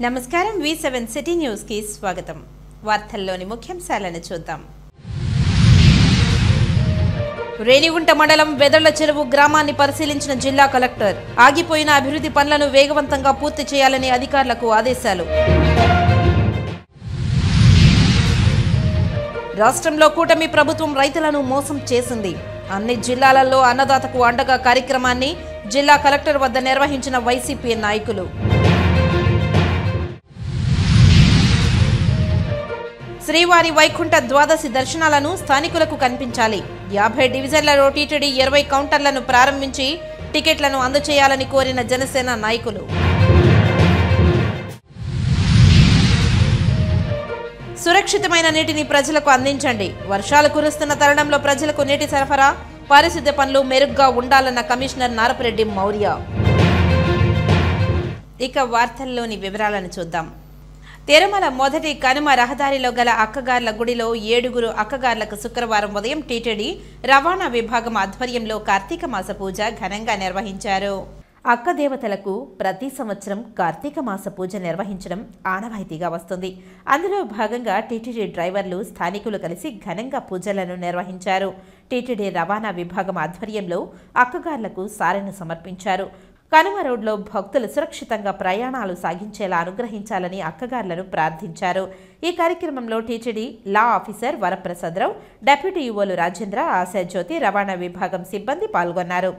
నమస్కారం V7 city news కి స్వాగతం. వార్తల్లోని ముఖ్యాంశాలను చూద్దాం. రేణిగుంట మండలం వెదళ్ల చెరువు గ్రామాన్ని పరిశీలించిన జిల్లా కలెక్టర్. ఆగిపోయిన అభివృద్ధి పనులను వేగవంతంగా పూర్తి చేయాలని అధికారులకు ఆదేశాలు. రాష్ట్రంలో కూటమి ప్రభుత్వం రైతులను మోసం చేసింది. అన్ని జిల్లాలలో అన్నదాతకు అండగా కార్యక్రమాన్ని జిల్లా కలెక్టర్ వద్ద నిర్వహించిన వైసీపీ నాయకులు. శ్రీవారి వైకుంఠ ద్వాదశి దర్శనాలను స్థానికులకు కనిపించాలి. 50 డివిజన్లలో టీటీడీ 20 కౌంటర్లను ప్రారంభించి టికెట్లను అందజేయాలని కోరిన జనసేన నాయకులు. సురక్షితమైన నీటిని ప్రజలకు అందించండి. వర్షాలు కురుస్తున్న తరుణంలో ప్రజలకు నీటి సరఫరా, పారిశుద్ధ్య పనులు మెరుగ్గా ఉండాలన్న కమిషనర్ నారపరెడ్డి మౌర్య. ఇక వార్తల్లోని వివరాలను చూద్దాం. తిరుమల మొదటి కనుమ రహదారిలో గల అక్కగార్ల గుడిలో 7 అక్కగార్లకు శుక్రవారం ఉదయం టీటీడీ రవాణా విభాగం ఆధ్వర్యంలో కార్తీక మాస పూజ ఘనంగా నిర్వహించారు. అక్క దేవతలకు ప్రతి సంవత్సరం కార్తీక మాస పూజ నిర్వహించడం ఆనవాయితీగా వస్తుంది. అందులో భాగంగా టీటీడీ డ్రైవర్లు, స్థానికులు కలిసి ఘనంగా పూజలను నిర్వహించారు. టీటీడీ రవాణా విభాగం ఆధ్వర్యంలో అక్కగార్లకు సారెను సమర్పించారు. కనుమ రోడ్లో భక్తులు సురక్షితంగా ప్రయాణాలు సాగించేలా అనుగ్రహించాలని అక్కగార్లను ప్రార్థించారు. ఈ కార్యక్రమంలో TTD law officer Varaprasada Rao, deputy ఈవోలు రాజేంద్ర, ఆశాజ్యోతి, రవాణా విభాగం సిబ్బంది పాల్గొన్నారు.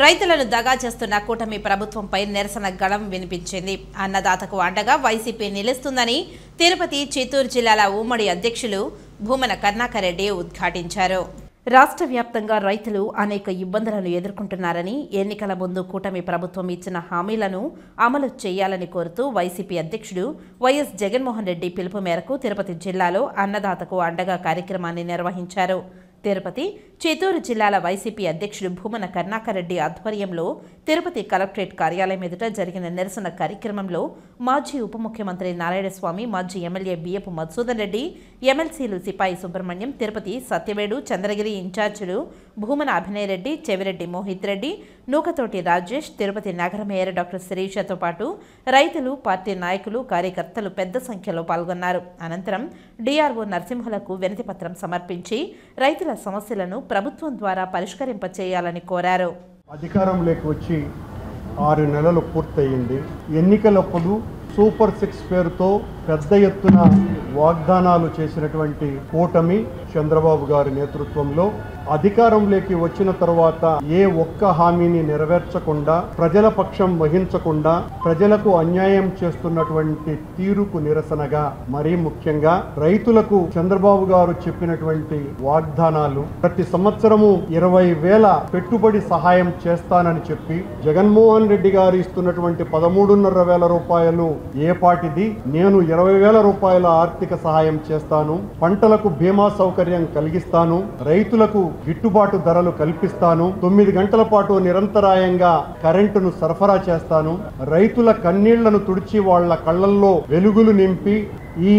రైతులను దగా చేస్తున్న కూటమి ప్రభుత్వంపై నిరసన గళం వినిపించింది. అన్నదాతకు అండగా వైసీపీ నిలుస్తుందని తిరుపతి, చిత్తూరు జిల్లాల ఉమ్మడి అధ్యక్షులు భూమన కరుణాకర్ రెడ్డి ఉద్ఘాటించారు. రాష్ట్ర వ్యాప్తంగా రైతులు అనేక ఇబ్బందులను ఎదుర్కొంటున్నారని, ఎన్నికల ముందు కూటమి ప్రభుత్వం ఇచ్చిన హామీలను అమలు చేయాలని కోరుతూ వైసీపీ అధ్యక్షుడు వైఎస్ జగన్మోహన్ రెడ్డి పిలుపు మేరకు తిరుపతి జిల్లాలో అన్నదాతకు అండగా కార్యక్రమాన్ని నిర్వహించారు. తిరుపతి, చిత్తూరు జిల్లాల వైసీపీ అధ్యక్షుడు భూమన కరుణాకర్ రెడ్డి ఆధ్వర్యంలో తిరుపతి కలెక్టరేట్ కార్యాలయం ఎదుట జరిగిన నిరసన కార్యక్రమంలో మాజీ ఉప ముఖ్యమంత్రి నారాయణస్వామి, మాజీ ఎమ్మెల్యే బియ్యపు మధుసూదన్ రెడ్డి, ఎమ్మెల్సీలు సిపాయి సుబ్రహ్మణ్యం, తిరుపతి సత్యవేడు, చంద్రగిరి ఇన్ఛార్జీలు భూమన అభినయ్ రెడ్డి, చెవిరెడ్డి మోహిత్ రెడ్డి, నూకతోటి రాజేష్, తిరుపతి నగర మేయర్ డాక్టర్ శిరీషతో పాటు రైతులు, పార్టీ నాయకులు, కార్యకర్తలు పెద్ద సంఖ్యలో పాల్గొన్నారు. అనంతరం డిఆర్ఓ నరసింహులకు వినతిపత్రం సమర్పించి రైతుల సమస్యలను ప్రభుత్వం ద్వారా పరిష్కరింపచేయాలని కోరారు. అధికారంలోకి వచ్చి 6 నెలలు పూర్తయింది. ఎన్నికలప్పుడు సూపర్ 6 పేరుతో పెద్ద ఎత్తున వాగ్దానాలు చేసినటువంటి కూటమి చంద్రబాబు గారి నేతృత్వంలో అధికారంలోకి వచ్చిన తర్వాత ఏ ఒక్క హామీని నెరవేర్చకుండా, ప్రజల పక్షం వహించకుండా ప్రజలకు అన్యాయం చేస్తున్నటువంటి తీరుకు నిరసనగా, మరీ ముఖ్యంగా రైతులకు చంద్రబాబు గారు చెప్పినటువంటి వాగ్దానాలు, ప్రతి సంవత్సరము 20,000 పెట్టుబడి సహాయం చేస్తానని చెప్పి జగన్మోహన్ రెడ్డి గారు ఇస్తున్నటువంటి 13,500 రూపాయలు ఏ పాటిది, నేను 20,000 రూపాయల ఆర్థిక సహాయం చేస్తాను, పంటలకు బీమా సౌకర్యం కలిగిస్తాను, రైతులకు గిట్టుబాటు ధరలు కల్పిస్తాను, 9 గంటల పాటు నిరంతరాయంగా కరెంటును సరఫరా చేస్తాను, రైతుల కన్నీళ్లను తుడిచి వాళ్ల కళ్లల్లో వెలుగులు నింపి ఈ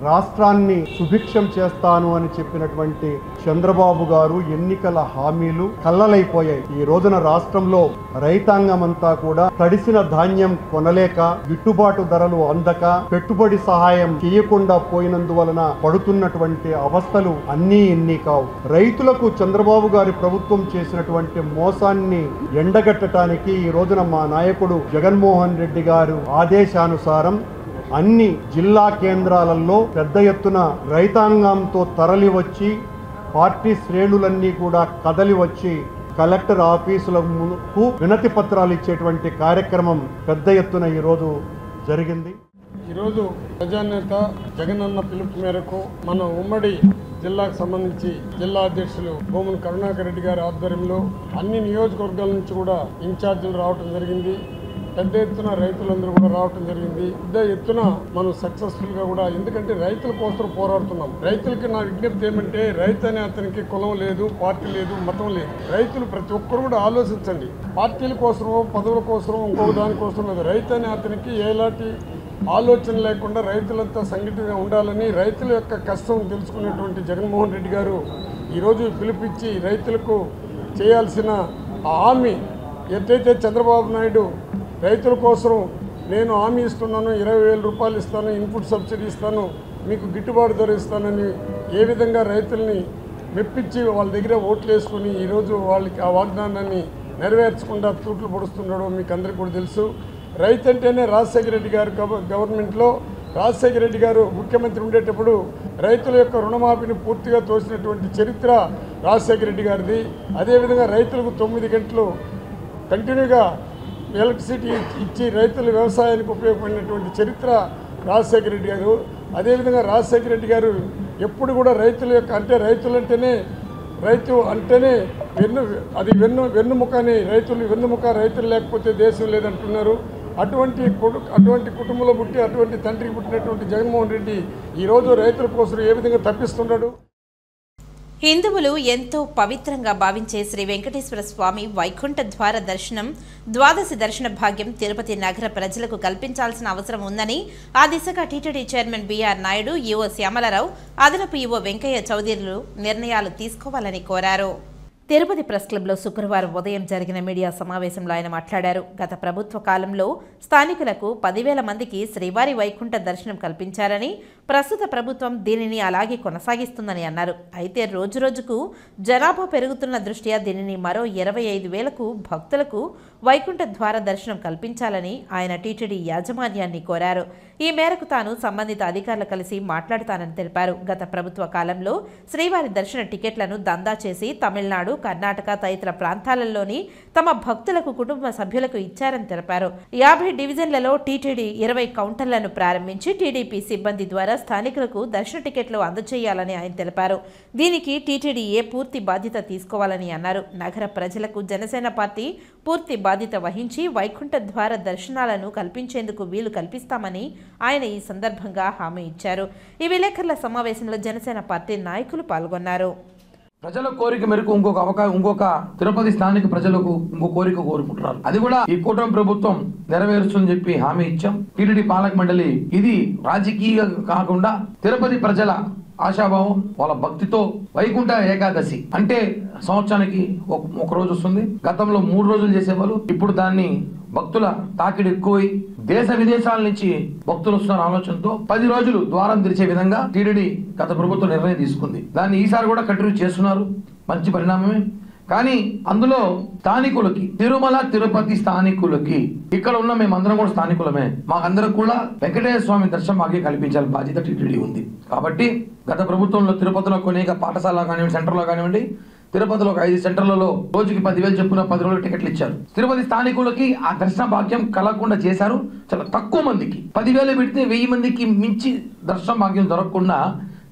రాష్ట్రాన్ని సుభిక్షం చేస్తాను అని చెప్పినటువంటి చంద్రబాబు గారు ఎన్నికల హామీలు కల్లలైపోయాయి. ఈ రోజున రాష్ట్రంలో రైతాంగం అంతా కూడా తడిసిన ధాన్యం కొనలేక, గిట్టుబాటు ధరలు అందక, పెట్టుబడి సహాయం చేయకుండా పోయినందువలన పడుతున్నటువంటి అవస్థలు అన్నీ ఇన్ని కావు. రైతులకు చంద్రబాబు గారి ప్రభుత్వం చేసినటువంటి మోసాన్ని ఎండగట్టడానికి ఈ రోజున మా నాయకుడు జగన్మోహన్ రెడ్డి గారు ఆదేశానుసారం అన్ని జిల్లా కేంద్రాలలో పెద్ద ఎత్తున రైతాంగంతో తరలి వచ్చి పార్టీ శ్రేణులన్నీ కూడా కదలి వచ్చి కలెక్టర్ ఆఫీసులకు వినతి పత్రాలు ఇచ్చేటువంటి కార్యక్రమం పెద్ద ఎత్తున ఈరోజు జరిగింది. ఈరోజు ప్రజానేత జగనన్న పిలుపు మేరకు మన ఉమ్మడి జిల్లాకు సంబంధించి జిల్లా అధ్యక్షులు భూమన కరుణాకర్ రెడ్డి గారి ఆధ్వర్యంలో అన్ని నియోజకవర్గాల నుంచి కూడా ఇన్ఛార్జీలు రావటం జరిగింది. పెద్ద ఎత్తున రైతులందరూ కూడా రావటం జరిగింది. పెద్ద ఎత్తున మనం సక్సెస్ఫుల్గా కూడా, ఎందుకంటే రైతుల కోసం పోరాడుతున్నాం. రైతులకి నా విజ్ఞప్తి ఏమంటే, రైతు అనే అతనికి కులం లేదు, పార్టీ లేదు, మతం లేదు. రైతులు ప్రతి ఒక్కరు కూడా ఆలోచించండి. పార్టీల కోసమో పదవుల కోసమో ఇంకొక దానికోసం లేదు. రైతు అనే అతనికి ఎలాంటి ఆలోచన లేకుండా రైతులంతా సంఘటితంగా ఉండాలని, రైతుల యొక్క కష్టం తెలుసుకునేటువంటి జగన్మోహన్ రెడ్డి గారు ఈరోజు పిలిపించి రైతులకు చేయాల్సిన హామీ ఎట్టయితే చంద్రబాబు నాయుడు రైతుల కోసం నేను హామీ ఇస్తున్నాను, 20,000 రూపాయలు ఇస్తాను, ఇన్పుట్ సబ్సిడీ ఇస్తాను, మీకు గిట్టుబాటు ధర ఇస్తానని ఏ విధంగా రైతుల్ని మెప్పించి వాళ్ళ దగ్గర ఓట్లు వేసుకొని ఈరోజు వాళ్ళకి ఆ వాగ్దానాన్ని నెరవేర్చకుండా తూట్లు పొడుస్తున్నాడో మీకు అందరికీ కూడా తెలుసు. రైతు అంటేనే రాజశేఖర రెడ్డి గారు గవర్నమెంట్లో రాజశేఖర రెడ్డి గారు ముఖ్యమంత్రి ఉండేటప్పుడు రైతుల యొక్క రుణమాఫీని పూర్తిగా తోసినటువంటి చరిత్ర రాజశేఖర రెడ్డి గారిది. అదేవిధంగా రైతులకు 9 గంటలు కంటిన్యూగా ఎలక్ట్రిసిటీ ఇచ్చి రైతుల వ్యవసాయానికి ఉపయోగపడినటువంటి చరిత్ర రాజశేఖర రెడ్డి గారు. అదేవిధంగా రాజశేఖర రెడ్డి గారు ఎప్పుడు కూడా రైతుల యొక్క, అంటే రైతు అంటేనే వెన్నుముక అని, వెన్నుముక రైతులు లేకపోతే దేశం లేదంటున్నారు. అటువంటి కుటుంబంలో పుట్టి అటువంటి తండ్రికి పుట్టినటువంటి జగన్మోహన్ రెడ్డి ఈరోజు రైతుల కోసం ఏ విధంగా తప్పిస్తున్నాడు. హిందువులు ఎంతో పవిత్రంగా భావించే శ్రీ వెంకటేశ్వర స్వామి వైకుంఠ ద్వార దర్శనం, ద్వాదశి దర్శన భాగ్యం తిరుపతి నగర ప్రజలకు కల్పించాల్సిన అవసరం ఉందని ఆ దిశగా TTD chairman BR Naidu, EO Shyamala Rao, అదనపు ఈవో వెంకయ్య చౌదరిలు నిర్ణయాలు తీసుకోవాలని కోరారు. తిరుపతి ప్రెస్ క్లబ్లో శుక్రవారం ఉదయం జరిగిన మీడియా సమావేశంలో ఆయన మాట్లాడారు. గత ప్రభుత్వ కాలంలో స్థానికులకు 10,000 మందికి శ్రీవారి వైకుంఠ దర్శనం కల్పించారని, ప్రస్తుత ప్రభుత్వం దీనిని అలాగే కొనసాగిస్తుందని అన్నారు. అయితే రోజురోజుకు జనాభా పెరుగుతున్న దృష్ట్యా దీనిని మరో 25,000కు భక్తులకు వైకుంఠ ద్వార దర్శనం కల్పించాలని ఆయన టీటీడీ యాజమాన్యాన్ని కోరారు. ఈ మేరకు తాను సంబంధిత అధికారులు కలిసి మాట్లాడతానని తెలిపారు. గత ప్రభుత్వ కాలంలో శ్రీవారి దర్శన టికెట్లను దందా చేసి తమిళనాడు, కర్ణాటక తదితర ప్రాంతాలలోని తమ భక్తులకు, కుటుంబ సభ్యులకు ఇచ్చారని తెలిపారు. 50 డివిజన్లలో టీటీడీ 20 కౌంటర్లను ప్రారంభించి టీడీపీ సిబ్బంది ద్వారా స్థానికులకు దర్శన టికెట్లు అందజేయాలని ఆయన తెలిపారు. దీనికి టీటీడీఏ పూర్తి బాధ్యత తీసుకోవాలని అన్నారు. నగర ప్రజలకు జనసేన పార్టీ పూర్తి బాధ్యత వహించి వైకుంఠ ద్వార దర్శనాలను కల్పించేందుకు వీలు కల్పిస్తామని ఆయన ఈ సందర్భంగా హామీ ఇచ్చారు. ఈ విలేకరుల సమావేశంలో జనసేన పార్టీ నాయకులు పాల్గొన్నారు. ప్రజల కోరిక మేరకు ఇంకొక తిరుపతి స్థానిక ప్రజలకు ఇంకో కోరిక కోరుకుంటున్నారు. అది కూడా ఈ కూటమి ప్రభుత్వం నెరవేరుస్తుందని చెప్పి హామీ ఇచ్చాం. టీటీడీ పాలక మండలి ఇది రాజకీయ కాకుండా తిరుపతి ప్రజల ఆశాభావం, వాళ్ళ భక్తితో వైకుంఠ ఏకాదశి అంటే సంవత్సరానికి ఒక రోజు వస్తుంది. గతంలో 3 రోజులు చేసేవాళ్ళు, ఇప్పుడు దాన్ని భక్తుల తాకిడి ఎక్కువై దేశ విదేశాల నుంచి భక్తులు వస్తున్న ఆలోచనతో 10 రోజులు ద్వారం తెరిచే విధంగా టీటీడీ గత ప్రభుత్వం నిర్ణయం తీసుకుంది. దాన్ని ఈసారి కూడా కంటిన్యూ చేస్తున్నారు. మంచి పరిణామమే. కానీ అందులో స్థానికులకి, తిరుమల తిరుపతి స్థానికులకి, ఇక్కడ ఉన్న మేమందరం కూడా స్థానికులమే, మాకందరం కూడా వెంకటేశ్వర స్వామి దర్శనం మాకే కల్పించాలి బాధ్యత టీటీడీ ఉంది. కాబట్టి గత ప్రభుత్వంలో తిరుపతిలో అనేక పాఠశాలలో కానివ్వండి, సెంటర్లో కానివ్వండి, తిరుపతిలో ఒక 5 సెంటర్లలో రోజుకి 10,000 చొప్పున 10 రోజులు టికెట్లు ఇచ్చారు. తిరుపతి స్థానికులకి ఆ దర్శన భాగ్యం కలగకుండా చేశారు. చాలా తక్కువ మందికి 10,000 పెడితే 1000 మందికి మించి దర్శన భాగ్యం దొరకకుండా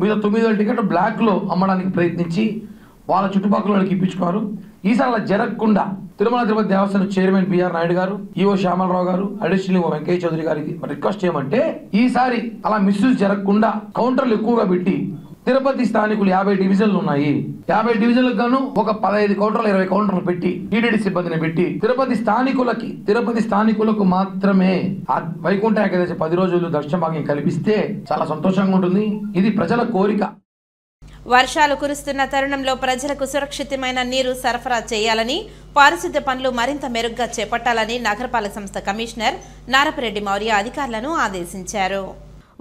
మీద 9,000 టికెట్లు బ్లాక్ లో అమ్మడానికి ప్రయత్నించి వాళ్ళ చుట్టుపక్కల వాళ్ళకి ఇప్పించుకున్నారు. ఈసారి అలా జరగకుండా తిరుమల తిరుపతి దేవస్థానం చైర్మన్ బీఆర్ నాయుడు గారు, ఈవో శ్యామలరావు గారు, అడిషనల్ వెంకయ్య చౌదరి గారికి రిక్వెస్ట్ చేయమంటే ఈసారి అలా మిస్యూజ్ జరగకుండా కౌంటర్లు ఎక్కువగా పెట్టి తిరుపతి స్థానికులు 50 డివిజన్లు ఉన్నాయి. 50 డివిజన్లకు గాను ఒక 15 కౌంటర్లు 20 కౌంటర్లు పెట్టి టీటీడీ సిబ్బందిని పెట్టి తిరుపతి స్థానికులకు మాత్రమే ఆ వైకుంఠ ఏకాదశి 10 రోజులు దర్శన భాగ్యం కల్పిస్తే చాలా సంతోషంగా ఉంటుంది. ఇది ప్రజల కోరిక. వర్షాలు కురుస్తున్న తరుణంలో ప్రజలకు సురక్షితమైన నీరు సరఫరా చేయాలని, పారిశుద్ధ్య పనులు మరింత మెరుగ్గా చేపట్టాలని నగరపాలక సంస్థ కమిషనర్ నారపరెడ్డి మౌర్య అధికారులను ఆదేశించారు.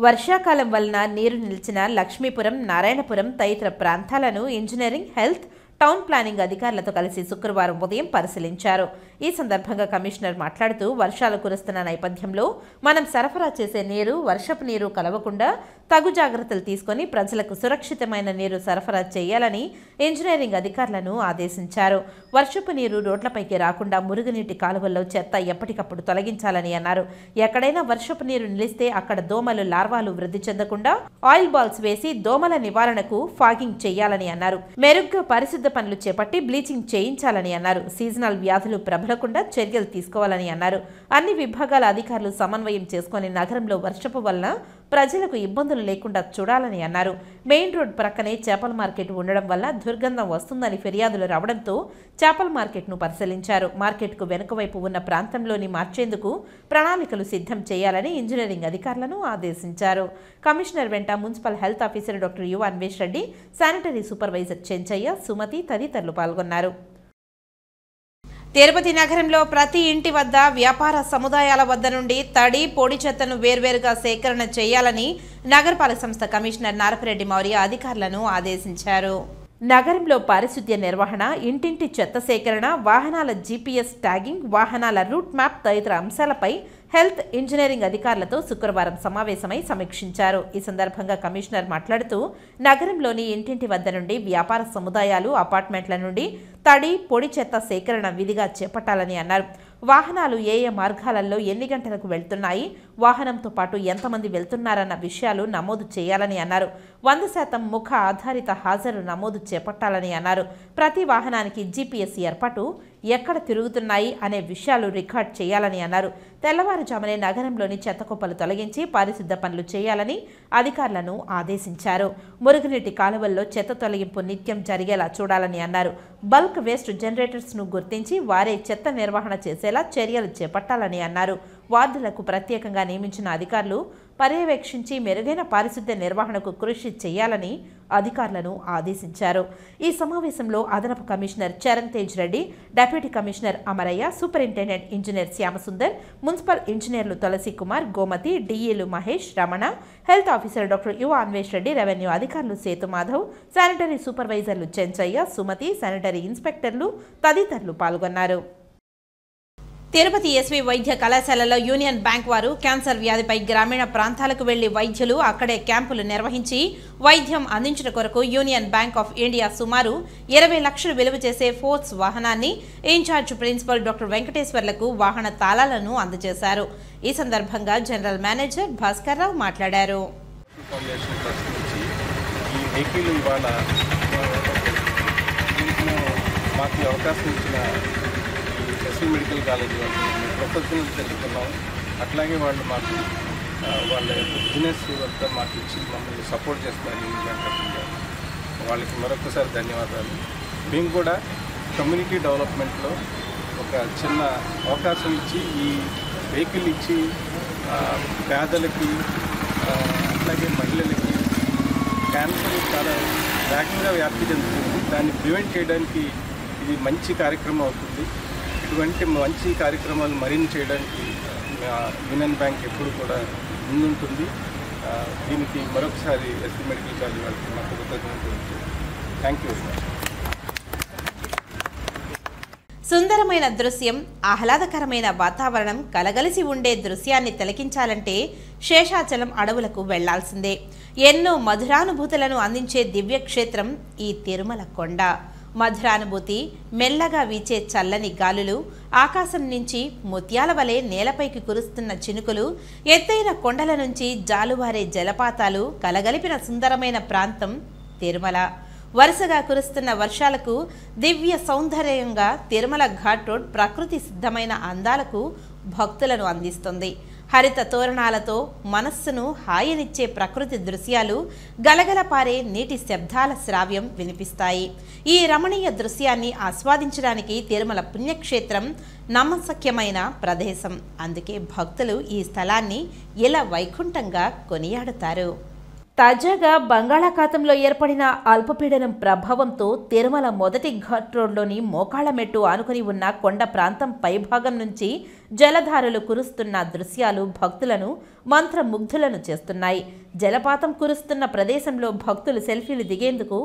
వర్షాకాలం వలన నీరు నిలిచిన లక్ష్మీపురం, నారాయణపురం తదితర ప్రాంతాలను ఇంజనీరింగ్, హెల్త్, టౌన్ ప్లానింగ్ అధికారులతో కలిసి శుక్రవారం ఉదయం పరిశీలించారు. ఈ సందర్భంగా కమిషనర్ మాట్లాడుతూ వర్షాలు కురుస్తున్న నేపథ్యంలో మనం సరఫరా చేసే నీరు వర్షపు నీరు కలవకుండా తగు జాగ్రత్తలు తీసుకుని ప్రజలకు సురక్షితమైన నీరు సరఫరా చేయాలని ఇంజనీరింగ్ అధికారులను ఆదేశించారు. వర్షపు నీరు రోడ్లపైకి రాకుండా మురుగునీటి కాలువల్లో చెత్త ఎప్పటికప్పుడు తొలగించాలని అన్నారు. ఎక్కడైనా వర్షపు నీరు నిలిస్తే అక్కడ దోమలు లార్వాలు వృద్ధి చెందకుండా ఆయిల్ బాల్స్ వేసి దోమల నివారణకు ఫాగింగ్ చేయాలని అన్నారు. మెరుగ్గా పరిశుద్ధ పనులు చేపట్టి బ్లీచింగ్ చేయించాలని అన్నారు. సీజనల్ వ్యాధులు ప్రబలకుండా చర్యలు తీసుకోవాలని అన్నారు. అన్ని విభాగాల అధికారులు సమన్వయం చేసుకుని నగరంలో వర్షపు వలన ప్రజలకు ఇబ్బందులు లేకుండా చూడాలని అన్నారు. మెయిన్ రోడ్ ప్రక్కనే చేపల మార్కెట్ ఉండడం వల్ల దుర్గంధం వస్తుందని ఫిర్యాదులు రావడంతో చేపల మార్కెట్ను పరిశీలించారు. మార్కెట్కు వెనుక వైపు ఉన్న ప్రాంతంలోని మార్చేందుకు ప్రణాళికలు సిద్ధం చేయాలని ఇంజనీరింగ్ అధికారులను ఆదేశించారు. కమిషనర్ వెంట municipal health officer doctor U Anvesh Reddy, sanitary supervisor Chenchaiah, Sumathi తదితరులు పాల్గొన్నారు. తిరుపతి నగరంలో ప్రతి ఇంటి వద్ద వ్యాపార సముదాయాల వద్ద నుండి తడి పొడి చెత్తను వేర్వేరుగా సేకరణ చేయాలని నగరపాలక సంస్థ కమిషనర్ నారపరెడ్డి మౌర్య అధికారులను ఆదేశించారు. నగరంలో పారిశుద్ధ్య నిర్వహణ, ఇంటింటి చెత్త సేకరణ, వాహనాల జీపీఎస్ ట్యాగింగ్, వాహనాల రూట్ మ్యాప్ తదితర అంశాలపై హెల్త్, ఇంజనీరింగ్ అధికారులతో శుక్రవారం సమావేశమై సమీక్షించారు. ఈ సందర్భంగా కమిషనర్ మాట్లాడుతూ నగరంలోని ఇంటింటి వద్ద నుండి వ్యాపార సముదాయాలు, అపార్ట్మెంట్ల నుండి తడి పొడి చెత్త సేకరణ విధిగా చేపట్టాలని అన్నారు. వాహనాలు ఏ మార్గాలలో ఎన్ని గంటలకు వెళ్తున్నాయి, వాహనంతో పాటు ఎంతమంది వెళ్తున్నారన్న విషయాలు నమోదు చేయాలని అన్నారు. 100% ముఖ ఆధారిత హాజరు నమోదు చేపట్టాలని అన్నారు. ప్రతి వాహనానికి జీపీఎస్ ఏర్పాటు, ఎక్కడ తిరుగుతున్నాయి అనే విషయాలు రికార్డ్ చేయాలని అన్నారు. తెల్లవారుజామునే నగరంలోని చెత్త కుప్పలు తొలగించి పారిశుద్ధ పనులు చేయాలని అధికారులను ఆదేశించారు. మురుగునీటి కాలువల్లో చెత్త తొలగింపు నిత్యం జరిగేలా చూడాలని అన్నారు. బల్క్ వేస్ట్ జనరేటర్స్ను గుర్తించి వారే చెత్త నిర్వహణ చేసేలా చర్యలు చేపట్టాలని అన్నారు. వార్డులకు ప్రత్యేకంగా నియమించిన అధికారులు పర్యవేక్షించి మెరుగైన పారిశుద్ధ్య నిర్వహణకు కృషి చేయాలని అధికారులను ఆదేశించారు. ఈ సమావేశంలో అదనపు commissioner Charan Tej Reddy, deputy commissioner Amaraiah, superintendent engineer Shyamsundar, municipal ఇంజనీర్లు తులసి కుమార్, గోమతి, డిఈలు Mahesh, Ramana, health officer doctor U Anvesh Reddy, revenue అధికారులు సేతు మాధవ్, శానిటరీ సూపర్వైజర్లు చెంచయ్య, సుమతి, శానిటరీ ఇన్స్పెక్టర్లు తదితరులు పాల్గొన్నారు. తిరుపతి ఎస్వి వైద్య కళాశాలలో యూనియన్ బ్యాంక్ వారు క్యాన్సర్ వ్యాధిపై గ్రామీణ ప్రాంతాలకు వెళ్లి వైద్యులు అక్కడే క్యాంపులు నిర్వహించి వైద్యం అందించడం కొరకు యూనియన్ బ్యాంక్ ఆఫ్ ఇండియా సుమారు 20 లక్షలు విలువ చేసే ఫోర్స్ వాహనాన్ని ఇన్ఛార్జ్ ప్రిన్సిపల్ డాక్టర్ వెంకటేశ్వర్లకు వాహన తాళాలను అందజేశారు. ఈ సందర్భంగా జనరల్ మేనేజర్ భాస్కర్ రావు మాట్లాడారు. మెడికల్ కాలేజ్ ప్రొఫెషనల్ తెలుసుకున్నాం. అట్లాగే వాళ్ళు మాకు వాళ్ళ బిజినెస్ అంతా మాకు ఇచ్చి మమ్మల్ని సపోర్ట్ చేస్తారు. వాళ్ళకి మరొకసారి ధన్యవాదాలు. మేము కూడా కమ్యూనిటీ డెవలప్మెంట్లో ఒక చిన్న అవకాశం ఇచ్చి ఈ వెహికల్ ఇచ్చి పేదలకి అట్లాగే మహిళలకి క్యాన్సర్ చాలా వేగంగా వ్యాప్తి చెందుతుంది. దాన్ని ప్రివెంట్ చేయడానికి ఇది మంచి కార్యక్రమం అవుతుంది. ఇటువంటి మంచి కార్యక్రమాలు మరిన్ని చేయడానికి యూనియన్ బ్యాంక్ ఎప్పుడు కూడా ముందుంటుంది. దీనికి మరొకసారి ఎస్వి మెడికల్ కాలేజ్ వాళ్ళకి మా కృతజ్ఞతలు. Thank you. సుందరమైన దృశ్యం, ఆహ్లాదకరమైన వాతావరణం కలగలిసి ఉండే దృశ్యాన్ని తిలకించాలంటే శేషాచలం అడవులకు వెళ్లాల్సిందే. ఎన్నో మధురానుభూతులను అందించే దివ్యక్షేత్రం ఈ తిరుమల కొండ. మధురానుభూతి, మెల్లగా వీచే చల్లని గాలులు, ఆకాశం నుంచి ముత్యాల వలె నేలపైకి కురుస్తున్న చినుకులు, ఎత్తైన కొండల నుంచి జాలువారే జలపాతాలు కలగలిపిన సుందరమైన ప్రాంతం తిరుమల. వరుసగా కురుస్తున్న వర్షాలకు దివ్య సౌందర్యంగా తిరుమల ఘాట్ రోడ్ ప్రకృతి సిద్ధమైన అందాలకు భక్తులను అందిస్తుంది. హరిత తోరణాలతో మనస్సును హాయినిచ్చే ప్రకృతి దృశ్యాలు, గలగల పారే నీటి శబ్దాల శ్రావ్యం వినిపిస్తాయి. ఈ రమణీయ దృశ్యాన్ని ఆస్వాదించడానికి తిరుమల పుణ్యక్షేత్రం నమ్మశక్యమైన ప్రదేశం. అందుకే భక్తులు ఈ స్థలాన్ని ఇలా వైకుంఠంగా కొనియాడుతారు. తాజాగా బంగాళాఖాతంలో ఏర్పడిన అల్పపీడనం ప్రభావంతో తిరుమల మొదటి ఘాట్ రోడ్లోని మోకాళ్లమెట్టు ఆనుకుని ఉన్న కొండ ప్రాంతం పైభాగం నుంచి జలధారలు కురుస్తున్న దృశ్యాలు భక్తులను మంత్రముగ్ధులను చేస్తున్నాయి. జలపాతం కురుస్తున్న ప్రదేశంలో భక్తులు సెల్ఫీలు దిగేందుకు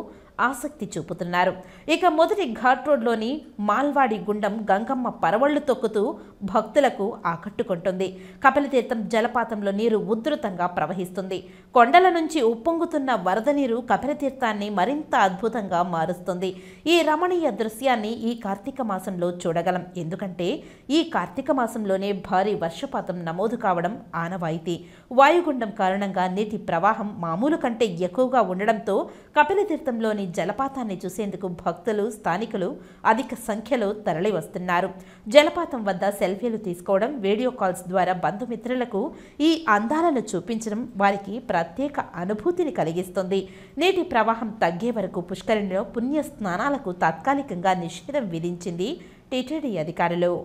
ఆసక్తి చూపుతున్నారు. ఇక మొదటి ఘాట్ రోడ్లోని మాల్వాడి గుండం గంగమ్మ పరవళ్లు తొక్కుతూ భక్తులకు ఆకట్టుకుంటుంది. కపిలతీర్థం జలపాతంలో నీరు ఉధృతంగా ప్రవహిస్తుంది. కొండల నుంచి ఉప్పొంగుతున్న వరద నీరు కపిలతీర్థాన్ని మరింత అద్భుతంగా మారుస్తుంది. ఈ రమణీయ దృశ్యాన్ని ఈ కార్తీక మాసంలో చూడగలం. ఎందుకంటే ఈ కార్తీక మాసంలోనే భారీ వర్షపాతం నమోదు కావడం ఆనవాయితీ. వాయుగుండం కారణంగా నీటి ప్రవాహం మామూలు కంటే ఎక్కువగా ఉండడంతో కపిలతీర్థంలోని జలపాతాన్ని చూసేందుకు భక్తులు, స్థానికులు అధిక సంఖ్యలో తరలి వస్తున్నారు. జలపాతం వద్ద సెల్ఫీలు తీసుకోవడం, వీడియో కాల్స్ ద్వారా బంధుమిత్రులకు ఈ అందాలను చూపించడం వారికి ప్రత్యేక అనుభూతిని కలిగిస్తుంది. నీటి ప్రవాహం తగ్గే వరకు పుష్కరిణిలో పుణ్య స్నానాలకు తాత్కాలికంగా నిషేధం విధించింది టీటీడీ అధికారులు.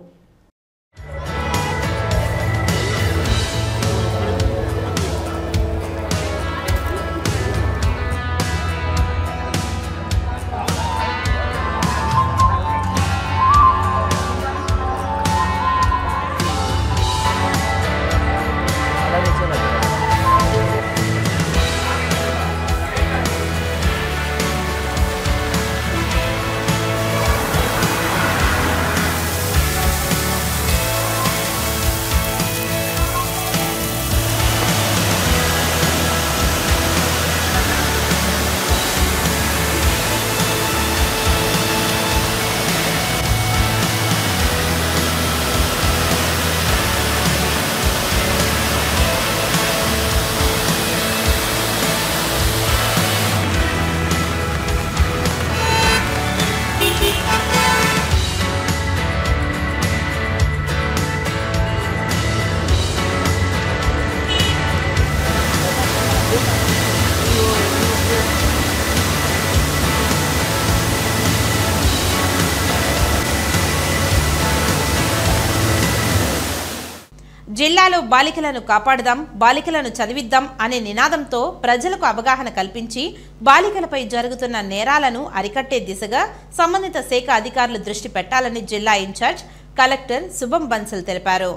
జిల్లాలో బాలికలను కాపాడుదాం, బాలికలను చదివిద్దాం అనే నినాదంతో ప్రజలకు అవగాహన కల్పించి బాలికలపై జరుగుతున్న నేరాలను అరికట్టే దిశగా సంబంధిత శాఖ అధికారులు దృష్టి పెట్టాలని జిల్లా ఇన్ఛార్జ్ కలెక్టర్ శుభం బన్సల్ తెలిపారు.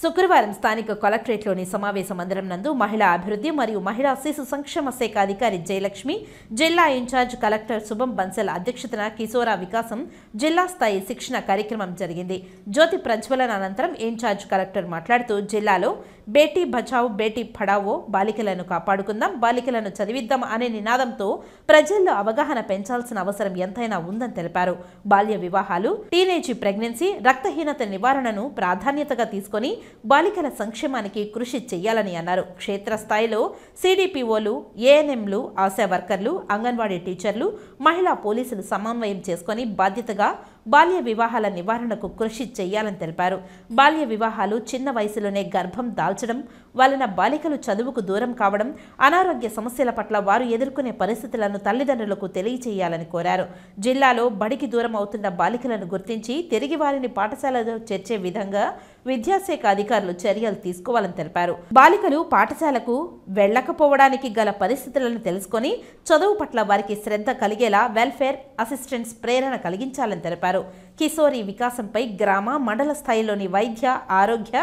శుక్రవారం స్థానిక కలెక్టరేట్లోని సమావేశ మందిరం నందు మహిళా అభివృద్ధి మరియు మహిళా శిశు సంక్షేమ శాఖ అధికారి జయలక్ష్మి, జిల్లా ఇన్ఛార్జ్ కలెక్టర్ శుభం బన్సల్ అధ్యక్షతన కిశోర వికాసం జిల్లా స్థాయి శిక్షణ కార్యక్రమం జరిగింది. జ్యోతి ప్రజ్వలన అనంతరం ఇన్ఛార్జ్ కలెక్టర్ మాట్లాడుతూ జిల్లాలో బేటీ బచావో బేటీ పడావో, బాలికలను కాపాడుకుందాం, బాలికలను చదివిద్దాం అనే నినాదంతో ప్రజల్లో అవగాహన పెంచాల్సిన అవసరం ఎంతైనా ఉందని తెలిపారు. బాల్య వివాహాలు, టీనేజ్ ప్రెగ్నెన్సీ, రక్తహీనత నివారణను ప్రాధాన్యతగా తీసుకొని బాలికల సంక్షేమానికి కృషి చేయాలని అన్నారు. క్షేత్రస్థాయిలో సిడిపిఓలు, ఏఎన్ఎంలు, ఆశా వర్కర్లు, అంగన్వాడీ టీచర్లు, మహిళా పోలీసులు సమన్వయం చేసుకుని బాధ్యతగా బాల్య వివాహాల నివారణకు కృషి చేయాలని తెలిపారు. బాల్య వివాహాలు చిన్న వయసులోనే గర్భం దాల్చడం వలన బాలికలు చదువుకు దూరం కావడం, అనారోగ్య సమస్యల పట్ల వారు ఎదుర్కొనే పరిస్థితులను తల్లిదండ్రులకు తెలియచేయాలని కోరారు. జిల్లాలో బడికి దూరం అవుతున్న బాలికలను గుర్తించి తిరిగి వారిని పాఠశాలలో చేర్చే విధంగా విద్యాశాఖ అధికారులు చర్యలు తీసుకోవాలని తెలిపారు. బాలికలు పాఠశాలకు వెళ్లకపోవడానికి గల పరిస్థితులను తెలుసుకొని చదువు పట్ల వారికి శ్రద్ధ కలిగేలా వెల్ఫేర్ అసిస్టెంట్స్ ప్రేరణ కలిగించాలని తెలిపారు. కిశోరి వికాసంపై గ్రామ, మండల స్థాయిలోని వైద్య, ఆరోగ్య,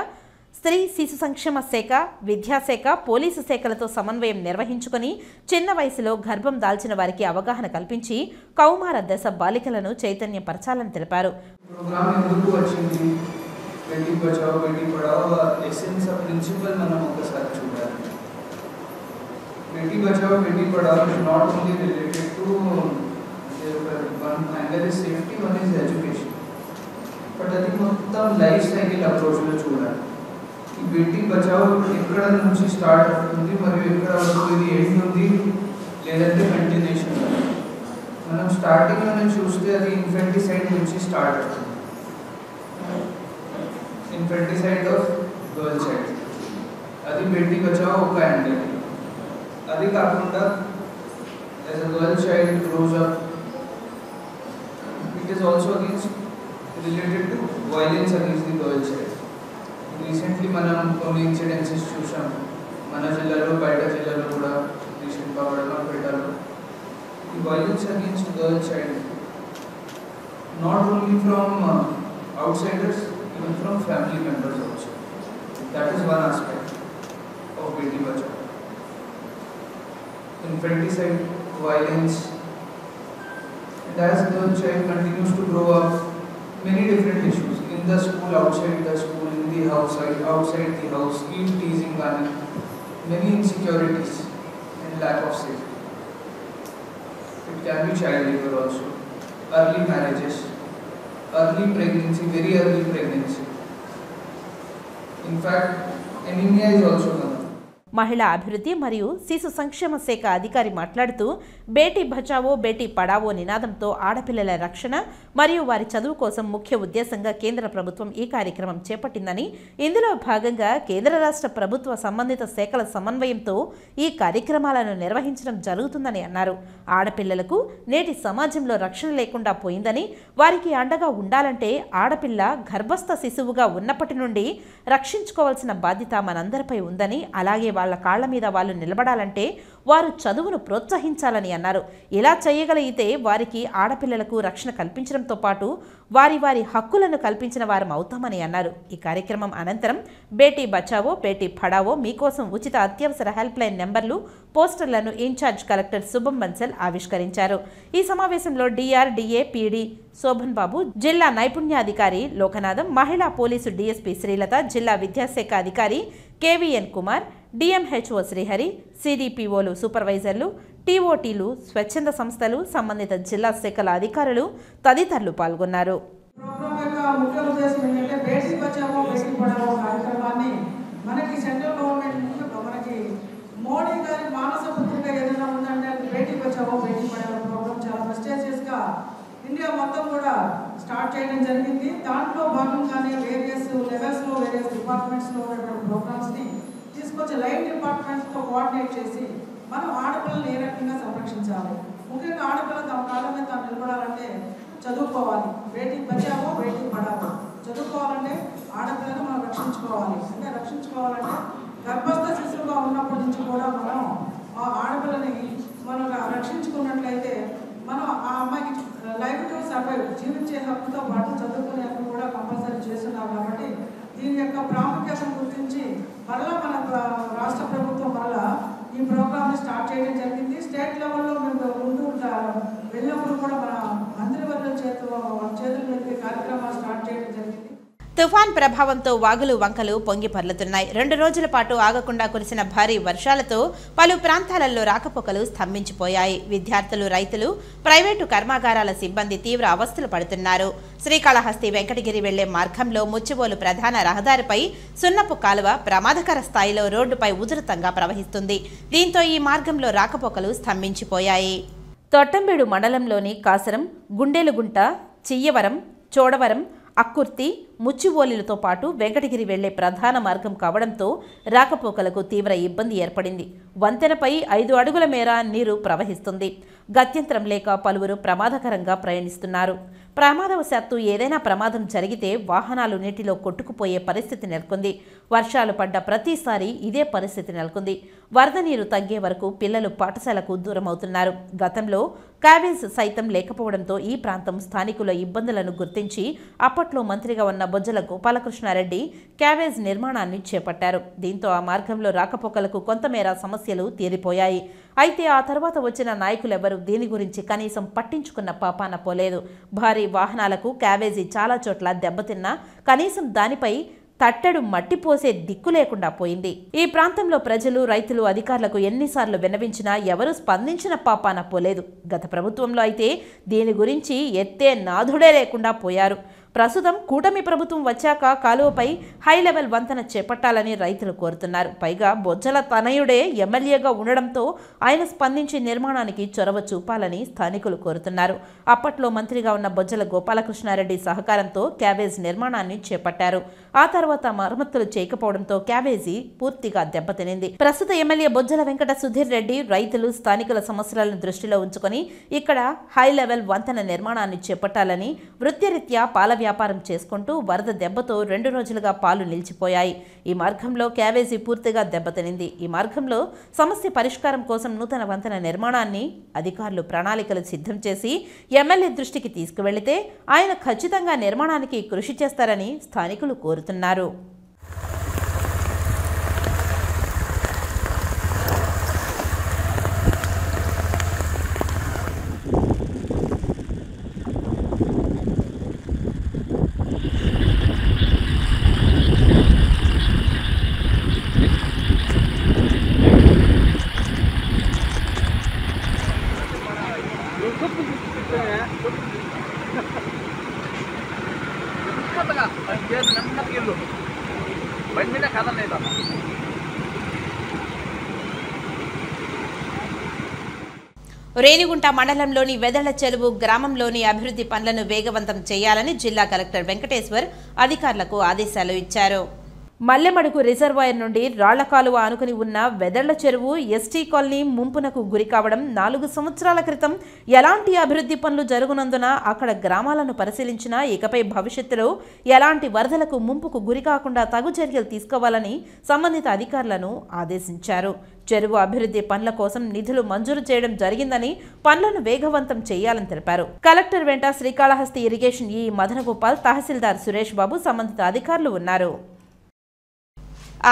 స్త్రీ శిశు సంక్షేమ శాఖ, విద్యాశాఖ, పోలీసు శాఖలతో సమన్వయం నిర్వహించుకుని చిన్న వయసులో గర్భం దాల్చిన వారికి అవగాహన కల్పించి కౌమార దశ బాలికలను చైతన్యపరచాలని తెలిపారు. Beti Bachao Beti Padhao essence of principal మనం ఒకసారి చూడాలి. Beti Bachao Beti Padhao is not only related to one angle is safety, one is education, but అది మొత్తం లైఫ్ సైకిల్ అప్రోచ్ లో చూడాలి. ఈ బేటీ బచాओ ఎక్కడ నుంచి స్టార్ట్ అవుతుంది మరియు ఎక్కడ వరకు ఇది ఎండ్ ఉంది లేదంటే కంటిన్యూషన్. మనం స్టార్టింగ్ లో చూస్తే అది ఇన్ఫెంటిసైడ్ నుంచి స్టార్ట్ అవుతుంది. इन्फेंटिसाइड ऑफ गर्ल चाइल्ड అది బేటీ బచాओ ఒక యాంగిల్. అది కాకుండా as a girl child grows up, it is also related to violence against the girl child. Recently మనం కొన్ని ఇన్సిడెంట్స్ చూసాం మన జిల్లాలో, బయట జిల్లాలో కూడా రీసెంట్ గా వడలపేటలో. ఈ violence against girl child not only from outsiders, even from family members also. That is one aspect of Beti Bachao. Infanticide, violence, And as the child continues to grow up, many different issues in the school, outside the school, in the house, outside the house, even teasing, many insecurities and lack of safety. It can be child labor also, early marriages, early pregnancy, very early pregnancy. In fact, anemia is also common. మహిళా అభివృద్ధి మరియు శిశు సంక్షేమ శాఖ అధికారి మాట్లాడుతూ బేటీ బచావో బేటీ పడావో నినాదంతో ఆడపిల్లల రక్షణ మరియు వారి చదువు కోసం ముఖ్య ఉద్దేశంగా కేంద్ర ప్రభుత్వం ఈ కార్యక్రమం చేపట్టిందని, ఇందులో భాగంగా కేంద్ర రాష్ట్ర ప్రభుత్వ సంబంధిత శాఖల సమన్వయంతో ఈ కార్యక్రమాలను నిర్వహించడం జరుగుతుందని అన్నారు. ఆడపిల్లలకు నేటి సమాజంలో రక్షణ లేకుండా పోయిందని, వారికి అండగా ఉండాలంటే ఆడపిల్ల గర్భస్థ శిశువుగా ఉన్నప్పటి నుండి రక్షించుకోవాల్సిన బాధ్యత మనందరిపై ఉందని, అలాగే వాళ్ళ కాళ్ల మీద వాళ్ళు నిలబడాలంటే వారు చదువును ప్రోత్సహించాలని అన్నారు. ఇలా చేయగలిగితే వారికి ఆడపిల్లలకు రక్షణ కల్పించడంతో పాటు వారి వారి హక్కులను కల్పించిన వారం అవుతామని అన్నారు. ఈ కార్యక్రమం అనంతరం బేటీ బచావో బేటీ పడావో మీకోసం ఉచిత అత్యవసర హెల్ప్ లైన్ నెంబర్లు, పోస్టర్లను ఇన్ఛార్జ్ కలెక్టర్ శుభం బన్సల్ ఆవిష్కరించారు. ఈ సమావేశంలో డిఆర్డీఏ పీడీ శోభన్ బాబు, జిల్లా నైపుణ్యాధికారి లోకనాథం, మహిళా పోలీసు డీఎస్పీ శ్రీలత, జిల్లా విద్యాశాఖ అధికారి కేవీఎన్ కుమార్, డిఎంహెచ్ఓ శ్రీహరి, సిడిపిఓలు, సూపర్వైజర్లు, టీఓటీలు, స్వచ్ఛంద సంస్థలు, సంబంధిత జిల్లా శాఖల అధికారులు తదితరులు పాల్గొన్నారు. ప్రోగ్రామ్ యొక్క ముఖ్య ఉద్దేశం ఏంటంటే బేటీ బచావో బేటీ పడావో కార్యక్రమాన్ని మనకి సెంట్రల్ గవర్నమెంట్ మనకి మోడీ గారి మానస పుత్రిక ఏదైనా ఉందంటే బేటీ బచావో బేటీ పడావో ప్రోగ్రామ్ చాలా ప్రెస్టీజియస్గా ఇండియా మొత్తం కూడా స్టార్ట్ చేయడం జరిగింది. దాంట్లో భాగంగానే వేరియస్ లెవెల్స్లో వేరియస్ డిపార్ట్మెంట్స్లో ఉన్నటువంటి ప్రోగ్రామ్స్ని తీసుకొచ్చి లైన్ డిపార్ట్మెంట్స్తో కోఆర్డినేట్ చేసి మనం ఆడపిల్లలు ఏ రకంగా సంరక్షించాలి, ముఖ్యంగా ఆడపిల్లలు తమ కాళ్ళ మీద తాను నిలబడాలంటే చదువుకోవాలి. బేటీ బచావో బేటీ పడావో, చదువుకోవాలంటే ఆడపిల్లను మనం రక్షించుకోవాలి. అంటే రక్షించుకోవాలంటే గర్భస్థ శిశువుగా ఉన్నప్పటి నుంచి కూడా మనం ఆ ఆడపిల్లని మనం రక్షించుకున్నట్లయితే మనం ఆ అమ్మాయికి లైఫ్ టు సర్వైవ్, జీవించే హక్కుతో పాటు చదువుకునే హక్కు కూడా కంపల్సరీ చేస్తున్నాం. కాబట్టి దీని యొక్క ప్రాముఖ్యతను గుర్తించి మరలా మన రాష్ట్ర ప్రభుత్వం మరలా ఈ ప్రోగ్రామ్ని స్టార్ట్ చేయడం జరిగింది. స్టేట్ లెవెల్లో మేము ముందు వెళ్ళినప్పుడు కూడా మన మంత్రివర్గం చేతుల మీద కార్యక్రమాలు స్టార్ట్ చేయడం జరిగింది. తుఫాన్ ప్రభావంతో వాగులు వంకలు పొంగి పర్లుతున్నాయి. 2 రోజుల పాటు ఆగకుండా కురిసిన భారీ వర్షాలతో పలు ప్రాంతాలలో రాకపోకలు స్తంభించిపోయాయి. విద్యార్థులు, రైతులు, ప్రైవేటు కర్మాగారాల సిబ్బంది తీవ్ర అవస్థలు పడుతున్నారు. శ్రీకాళహస్తి వెంకటగిరి వెళ్లే మార్గంలో ముచ్చిబోలు ప్రధాన రహదారిపై సున్నపు కాలువ ప్రమాదకర స్థాయిలో రోడ్డుపై ఉధృతంగా ప్రవహిస్తుంది. దీంతో ఈ మార్గంలో రాకపోకలు స్తంభించిపోయాయి. తొట్టంబేడు మండలంలోని కాసరం, గుండెలుగుంట, చియ్యవరం, చోడవరం, అక్కుర్తి, ముచ్చిబోలిలతో పాటు వెంకటగిరి వెళ్లే ప్రధాన మార్గం కావడంతో రాకపోకలకు తీవ్ర ఇబ్బంది ఏర్పడింది. వంతెనపై 5 అడుగుల మేర నీరు ప్రవహిస్తుంది. గత్యంతరం లేక పలువురు ప్రమాదకరంగా ప్రయాణిస్తున్నారు. ప్రమాదవశాత్తు ఏదైనా ప్రమాదం జరిగితే వాహనాలు నీటిలో కొట్టుకుపోయే పరిస్థితి నెలకొంది. వర్షాలు పడ్డ ప్రతిసారి ఇదే పరిస్థితి నెలకొంది. వరద నీరు తగ్గే వరకు పిల్లలు పాఠశాలకు దూరమవుతున్నారు. గతంలో క్యాబేజ్ సైతం లేకపోవడంతో ఈ ప్రాంతం స్థానికుల ఇబ్బందులను గుర్తించి అప్పట్లో మంత్రిగా ఉన్న బొజ్జల గోపాలకృష్ణారెడ్డి క్యాబేజ్ నిర్మాణాన్ని చేపట్టారు. దీంతో ఆ మార్గంలో రాకపోకలకు కొంతమేర సమస్యలు తీరిపోయాయి. అయితే ఆ తర్వాత వచ్చిన నాయకులెవరూ దీని గురించి కనీసం పట్టించుకున్న పాపాన పోలేదు. భారీ వాహనాలకు క్యాబేజీ చాలా చోట్ల దెబ్బతిన్నా కనీసం దానిపై తట్టెడు మట్టి పోసే దిక్కు లేకుండా పోయింది. ఈ ప్రాంతంలో ప్రజలు, రైతులు అధికారులకు ఎన్నిసార్లు విన్నవించినా ఎవరూ స్పందించిన పాపాన పోలేదు. గత ప్రభుత్వంలో అయితే దీని గురించి ఎత్తే నాథుడే లేకుండా పోయారు. ప్రస్తుతం కూటమి ప్రభుత్వం వచ్చాక కాలువపై హై లెవెల్ వంతెన చేపట్టాలని రైతులు కోరుతున్నారు. పైగా బొజ్జల తనయుడే ఎమ్మెల్యేగా ఉండడంతో ఆయన స్పందించి నిర్మాణానికి చొరవ చూపాలని స్థానికులు కోరుతున్నారు. అప్పట్లో మంత్రిగా ఉన్న బొజ్జల గోపాలకృష్ణారెడ్డి సహకారంతో క్యాబేజ్ నిర్మాణాన్ని చేపట్టారు. ఆ తర్వాత మరమ్మతులు చేయకపోవడంతో క్యాబేజీ పూర్తిగా దెబ్బతినింది. ప్రస్తుత ఎమ్మెల్యే బొజ్జల వెంకట సుధీర్ రెడ్డి రైతులు, స్థానికుల సమస్యలను దృష్టిలో ఉంచుకొని ఇక్కడ హై లెవెల్ వంతెన నిర్మాణాన్ని చేపట్టాలని వృత్తిరీత్యా పాల వ్యాపారం చేసుకుంటూ వరద దెబ్బతో 2 రోజులుగా పాలు నిలిచిపోయాయి. ఈ మార్గంలో క్యాబేజీ పూర్తిగా దెబ్బతినింది. ఈ మార్గంలో సమస్య పరిష్కారం కోసం నూతన వంతెన నిర్మాణాన్ని అధికారులు ప్రణాళికలు సిద్ధం చేసి ఎమ్మెల్యే దృష్టికి తీసుకువెళితే ఆయన ఖచ్చితంగా నిర్మాణానికి కృషి చేస్తారని స్థానికులు కోరుతున్నారు. కూర్చోండి, బండి మీద కదలేదు అన్న. రేణిగుంట మండలంలోని వెదళ్ల చెరువు గ్రామంలోని అభివృద్ధి పనులను వేగవంతం చేయాలని జిల్లా కలెక్టర్ వెంకటేశ్వర్ అధికారులకు ఆదేశాలు ఇచ్చారు. మల్లెమడుగు రిజర్వాయర్ నుండి రాళ్ల కాలువ ఆనుకుని ఉన్న వెదళ్ల చెరువు ఎస్టీ కాలనీ ముంపునకు గురి కావడం 4 సంవత్సరాల క్రితం ఎలాంటి అభివృద్ధి పనులు జరుగునందున అక్కడ గ్రామాలను పరిశీలించినా ఇకపై భవిష్యత్తులో ఎలాంటి వరదలకు ముంపుకు గురి కాకుండా తగు చర్యలు తీసుకోవాలని సంబంధిత అధికారులను ఆదేశించారు. చెరువు అభివృద్ధి పనుల కోసం నిధులు మంజూరు చేయడం జరిగిందని పనులను వేగవంతం చేయాలని తెలిపారు. కలెక్టర్ వెంట శ్రీకాళహస్తి ఇరిగేషన్ ఈ మదనగోపాల్, తహసీల్దార్ సురేష్ బాబు, సంబంధిత అధికారులు ఉన్నారు.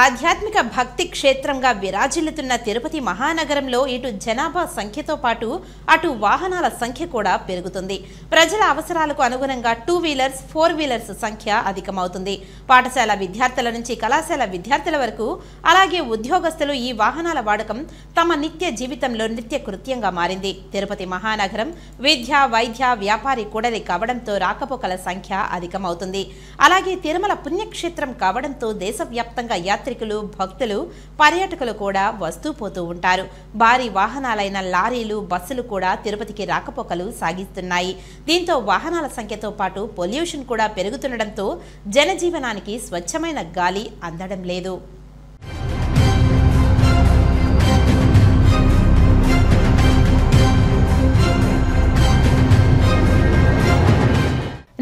ఆధ్యాత్మిక భక్తి క్షేత్రంగా విరాజిల్లుతున్న తిరుపతి మహానగరంలో ఇటు జనాభా సంఖ్యతో పాటు అటు వాహనాల సంఖ్య కూడా పెరుగుతుంది. ప్రజల అవసరాలకు అనుగుణంగా 2 వీలర్స్, 4 వీలర్స్ సంఖ్య అధికమవుతుంది. పాఠశాల విద్యార్థుల నుంచి కళాశాల విద్యార్థుల వరకు, అలాగే ఉద్యోగస్తులు ఈ వాహనాల వాడకం తమ నిత్య జీవితంలో నిత్య కృత్యంగా మారింది. తిరుపతి మహానగరం విద్య, వైద్య, వ్యాపారి కూడలి కావడంతో రాకపోకల సంఖ్య అధికమవుతుంది. అలాగే తిరుమల పుణ్యక్షేత్రం కావడంతో దేశవ్యాప్తంగా యాత్రికులు, భక్తులు, పర్యాటకులు కూడా వస్తూ పోతూ ఉంటారు. భారీ వాహనాలైన లారీలు, బస్సులు కూడా తిరుపతికి రాకపోకలు సాగిస్తున్నాయి. దీంతో వాహనాల సంఖ్యతో పాటు పొల్యూషన్ కూడా పెరుగుతుండటంతో జనజీవనానికి స్వచ్ఛమైన గాలి అందడం లేదు.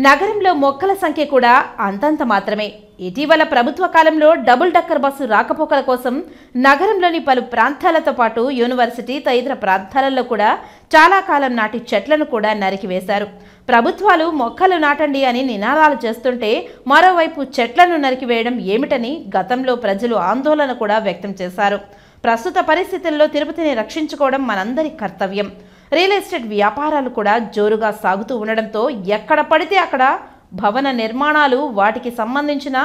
నగరంలో మొక్కల సంఖ్య కూడా అంతంత మాత్రమే. ఇటీవల ప్రభుత్వ కాలంలో డబుల్ డక్కర్ బస్సు రాకపోకల కోసం నగరంలోని పలు ప్రాంతాలతో పాటు యూనివర్సిటీ తదితర ప్రాంతాలలో కూడా చాలా కాలం నాటి చెట్లను కూడా నరికివేశారు. ప్రభుత్వాలు మొక్కలు నాటండి అని నినాదాలు చేస్తుంటే మరోవైపు చెట్లను నరికివేయడం ఏమిటని గతంలో ప్రజలు ఆందోళన కూడా వ్యక్తం చేశారు. ప్రస్తుత పరిస్థితుల్లో తిరుపతిని రక్షించుకోవడం మనందరి కర్తవ్యం. రియల్ ఎస్టేట్ వ్యాపారాలు కూడా జోరుగా సాగుతూ ఉండడంతో ఎక్కడ పడితే అక్కడ భవన నిర్మాణాలు, వాటికి సంబంధించిన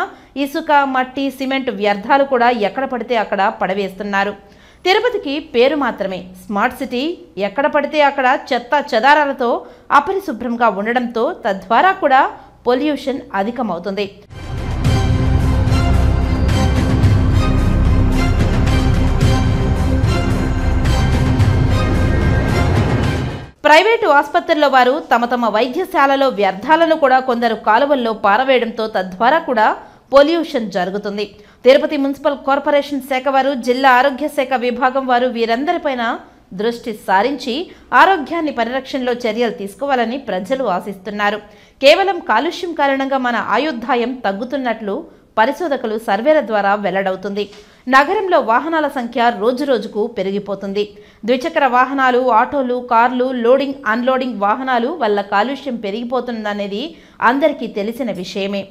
ఇసుక, మట్టి, సిమెంట్ వ్యర్థాలు కూడా ఎక్కడ పడితే అక్కడ పడవేస్తున్నారు. తిరుపతికి పేరు మాత్రమే స్మార్ట్ సిటీ, ఎక్కడ పడితే అక్కడ చెత్త చెదారాలతో అపరిశుభ్రంగా ఉండడంతో తద్వారా కూడా పొల్యూషన్ అధికమవుతుంది. ప్రైవేటు ఆసుపత్రుల వారు తమ వైద్యశాలలో వ్యర్థాలను కూడా కొందరు కాలువల్లో పారవేయడంతో తద్వారా కూడా పొల్యూషన్ జరుగుతుంది. తిరుపతి మున్సిపల్ కార్పొరేషన్ శాఖ వారు, జిల్లా ఆరోగ్య శాఖ విభాగం వారు వీరందరిపైన దృష్టి సారించి ఆరోగ్యాన్ని పరిరక్షణలో చర్యలు తీసుకోవాలని ప్రజలు ఆశిస్తున్నారు. కేవలం కాలుష్యం కారణంగా మన ఆయుర్దాయం తగ్గుతున్నట్లు పరిశోధకులు సర్వేల ద్వారా వెల్లడవుతుంది. నగరంలో వాహనాల సంఖ్య రోజురోజుకు పెరిగిపోతుంది. ద్విచక్ర వాహనాలు, ఆటోలు, కార్లు, లోడింగ్, అన్లోడింగ్ వాహనాలు వల్ల కాలుష్యం పెరిగిపోతుందనేది అందరికీ తెలిసిన విషయమే.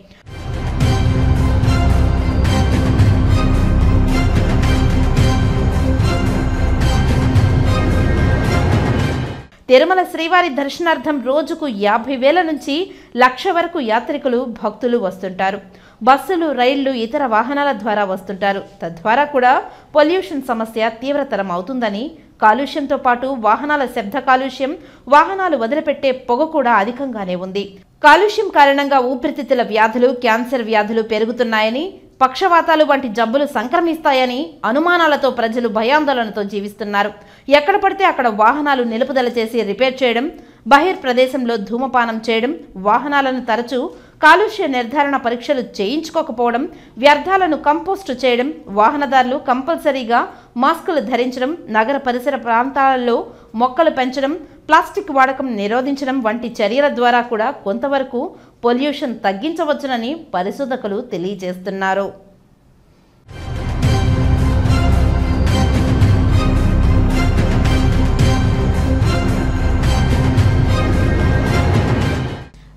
తిరుమల శ్రీవారి దర్శనార్థం రోజుకు 50,000 నుంచి 1,00,000 వరకు యాత్రికులు, భక్తులు వస్తుంటారు. బస్సులు, రైళ్లు, ఇతర వాహనాల ద్వారా వస్తుంటారు. తద్వారా కూడా పొల్యూషన్ సమస్య తీవ్రతరం అవుతుందని, కాలుష్యంతో పాటు వాహనాల శబ్ద కాలుష్యం, వాహనాలు వదిలిపెట్టే పొగ కూడా అధికంగానే ఉంది. కాలుష్యం కారణంగా ఊపిరితిత్తుల వ్యాధులు, క్యాన్సర్ వ్యాధులు పెరుగుతున్నాయని, పక్షవాతాలు వంటి జబ్బులు సంక్రమిస్తాయని అనుమానాలతో ప్రజలు భయాందోళనతో జీవిస్తున్నారు. ఎక్కడ పడితే అక్కడ వాహనాలు నిలుపుదల చేసి రిపేర్ చేయడం, బహిర్ప్రదేశంలో ధూమపానం చేయడం, వాహనాలను తరచూ కాలుష్య నిర్ధారణ పరీక్షలు చేయించుకోకపోవడం, వ్యర్థాలను కంపోస్టు చేయడం, వాహనదారులు కంపల్సరీగా మాస్కులు ధరించడం, నగర పరిసర ప్రాంతాలలో మొక్కలు పెంచడం, ప్లాస్టిక్ వాడకం నిరోధించడం వంటి చర్యల ద్వారా కూడా కొంతవరకు పొల్యూషన్ తగ్గించవచ్చునని పరిశోధకులు తెలియజేస్తున్నారు.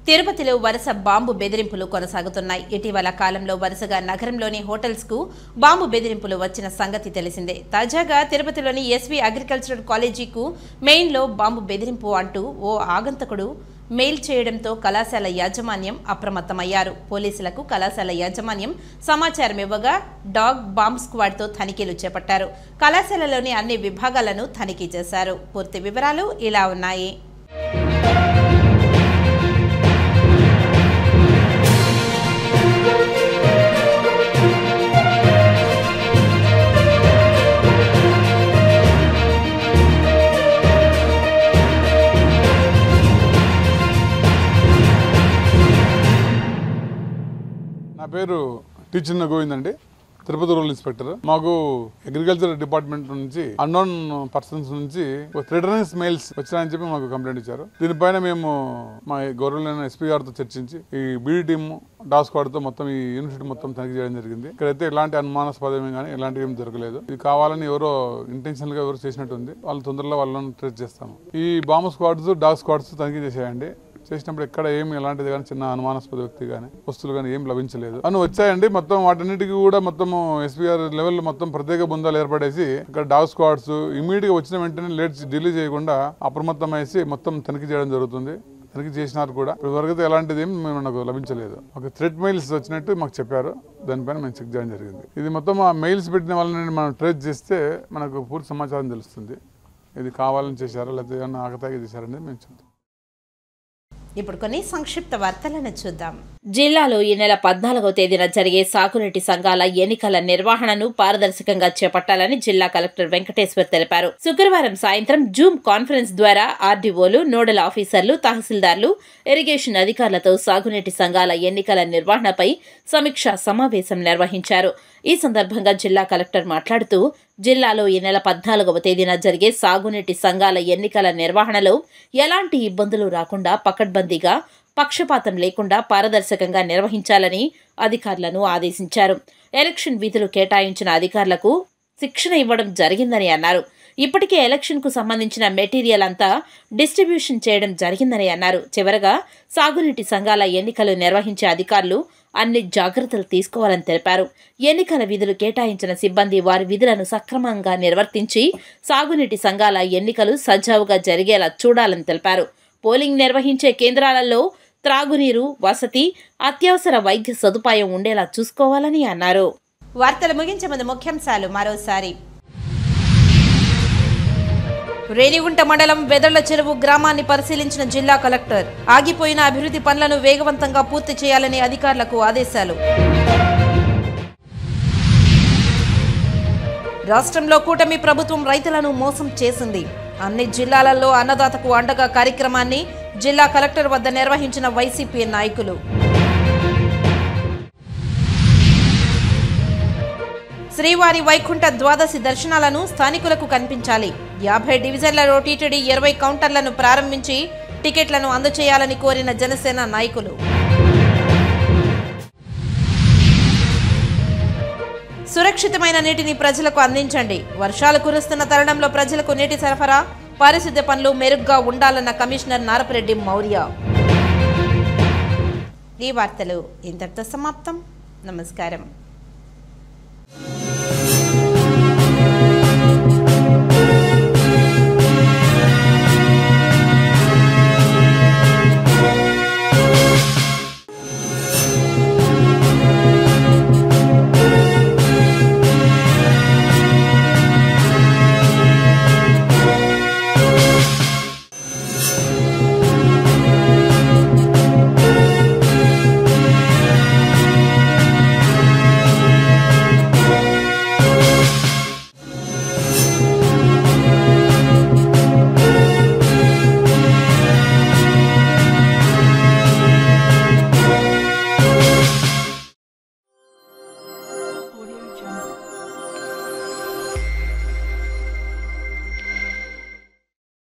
తిరుపతిలో వరుస బాంబు బెదిరింపులు కొనసాగుతున్నాయి. ఇటీవల కాలంలో వరుసగా నగరంలోని హోటల్స్కు బాంబు బెదిరింపులు వచ్చిన సంగతి తెలిసిందే. తాజాగా తిరుపతిలోని ఎస్వి అగ్రికల్చరల్ కాలేజీకు మెయిన్లో బాంబు బెదిరింపు అంటూ ఓ ఆగంతకుడు మెయిల్ చేయడంతో కళాశాల యాజమాన్యం అప్రమత్తమయ్యారు. పోలీసులకు కళాశాల యాజమాన్యం సమాచారం ఇవ్వగా డాగ్ బాంబ్ స్క్వాడ్తో తనిఖీలు చేపట్టారు. కళాశాలలోని అన్ని విభాగాలను తనిఖీ చేశారు. పూర్తి వివరాలు ఇలా ఉన్నాయి. టీచర్ గోవింద్ అండి, తిరుపతి రూరల్ ఇన్స్పెక్టర్. మాకు అగ్రికల్చర్ డిపార్ట్మెంట్ నుంచి అన్నోన్ పర్సన్స్ నుంచి థ్రెటనస్ మెయిల్స్ వచ్చాయని చెప్పి మాకు కంప్లైంట్ ఇచ్చారు. దీనిపైన మేము మా గౌరవమైన ఎస్పీ గారితో చర్చించి ఈ బీడీ టీమ్ డాగ్ స్క్వాడ్ తో మొత్తం ఈ యూనివర్సిటీ మొత్తం తనిఖీ చేయడం జరిగింది. ఇక్కడైతే ఎలాంటి అనుమానాస్పదమే కానీ ఎలాంటివి ఏం జరగలేదు. ఇది కావాలని ఎవరో ఇంటెన్షనల్ గా ఎవరు చేసినట్టు ఉంది. వాళ్ళు తొందరలో వాళ్ళని ట్రేస్ చేస్తాము. ఈ బాంబ్ స్క్వాడ్స్ డాగ్ స్క్వాడ్స్ తనిఖీ చేసేయండి. చేసినప్పుడు ఎక్కడ ఏమి ఎలాంటిది కానీ చిన్న అనుమానాస్పద వ్యక్తి కానీ వస్తువులు కానీ ఏం లభించలేదు అని వచ్చాయండి. మొత్తం వాటన్నిటికీ కూడా మొత్తం ఎస్పీఆర్ లెవెల్ మొత్తం ప్రత్యేక బృందాలు ఏర్పడేసి ఇక్కడ డాగ్ స్క్వాడ్స్ ఇమీడియట్ గా వచ్చిన వెంటనే డిలే చేయకుండా అప్రమత్తం వేసి మొత్తం తనిఖీ చేయడం జరుగుతుంది. తనిఖీ చేసినారు కూడా. ఇప్పటివరకు ఎలాంటిది ఏమి మనకు లభించలేదు. ఒక థ్రెట్ మెయిల్స్ వచ్చినట్టు మాకు చెప్పారు. దానిపైన మేము చెక్ చేయడం జరిగింది. ఇది మొత్తం ఆ మెయిల్స్ పెట్టిన వాళ్ళని మనం ట్రేస్ చేస్తే మనకు పూర్తి సమాచారం తెలుస్తుంది. ఇది కావాలని చేశారా లేకపోతే ఏమన్నా ఆకతాయి చేశారనేది మేము చెప్తాం. ఇప్పుడు కొన్ని సంక్షిప్త వార్తలను చూద్దాం. జిల్లాలో ఈ నెల 14వ తేదీన జరిగే సాగునీటి సంఘాల ఎన్నికల నిర్వహణను పారదర్శకంగా చేపట్టాలని జిల్లా కలెక్టర్ వెంకటేశ్వర్ తెలిపారు. శుక్రవారం సాయంత్రం జూమ్ కాన్ఫరెన్స్ ద్వారా ఆర్డీఓలు, నోడల్ ఆఫీసర్లు, తహసీల్దార్లు, ఇరిగేషన్ అధికారులతో సాగునీటి సంఘాల ఎన్నికల నిర్వహణపై సమీక్షా సమావేశం నిర్వహించారు. ఈ సందర్భంగా జిల్లా కలెక్టర్ మాట్లాడుతూ జిల్లాలో ఈ నెల 14వ తేదీన జరిగే సాగునీటి సంఘాల ఎన్నికల నిర్వహణలో ఎలాంటి ఇబ్బందులు రాకుండా పకడ్బందీగా, పక్షపాతం లేకుండా పారదర్శకంగా నిర్వహించాలని అధికారులను ఆదేశించారు. ఎలక్షన్ విధులు కేటాయించిన అధికారులకు శిక్షణ ఇవ్వడం జరిగిందని అన్నారు. ఇప్పటికే ఎలక్షన్కు సంబంధించిన మెటీరియల్ అంతా డిస్ట్రిబ్యూషన్ చేయడం జరిగిందని అన్నారు. చివరగా సాగునీటి సంఘాల ఎన్నికలు నిర్వహించే అధికారులు అన్ని జాగ్రత్తలు తీసుకోవాలని తెలిపారు. ఎన్నికల విధులు కేటాయించిన సిబ్బంది వారి విధులను సక్రమంగా నిర్వర్తించి సాగునీటి సంఘాల ఎన్నికలు సజావుగా జరిగేలా చూడాలని తెలిపారు. పోలింగ్ నిర్వహించే కేంద్రాలలో త్రాగునీరు, వసతి, అత్యవసర వైద్య సదుపాయం ఉండేలా చూసుకోవాలని అన్నారు. వార్తలు ముగించే ముందు ముఖ్యాంశాలు మరోసారి. రేణిగుంట మండలం వెదళ్ల చెరువు గ్రామాన్ని పరిశీలించిన జిల్లా కలెక్టర్. ఆగిపోయిన అభివృద్ధి పనులను వేగవంతంగా పూర్తి చేయాలని అధికారులకు ఆదేశాలు. రాష్ట్రంలో కూటమి ప్రభుత్వం రైతులను మోసం చేసింది. అన్ని జిల్లాలలో అన్నదాతకు అండగా కార్యక్రమాన్ని జిల్లా కలెక్టర్ వద్ద నిర్వహించిన వైసీపీ నాయకులు. శ్రీవారి వైకుంఠ ద్వాదశి దర్శనాలను స్థానికులకు కనిపించాలి. 50 డివిజన్లలో టీటీడీ 20 కౌంటర్లను ప్రారంభించి టికెట్లను అందజేయాలని కోరిన జనసేన నాయకులు. సురక్షితమైన నీటిని ప్రజలకు అందించండి. వర్షాలు కురుస్తున్న తరుణంలో ప్రజలకు నీటి సరఫరా, పారిశుద్ధ్య పనులు మెరుగ్గా ఉండాలన్న కమిషనర్ నారపరెడ్డి మౌర్య. ఈ వార్తలు ఇంతటితో సమాప్తం. నమస్కారం.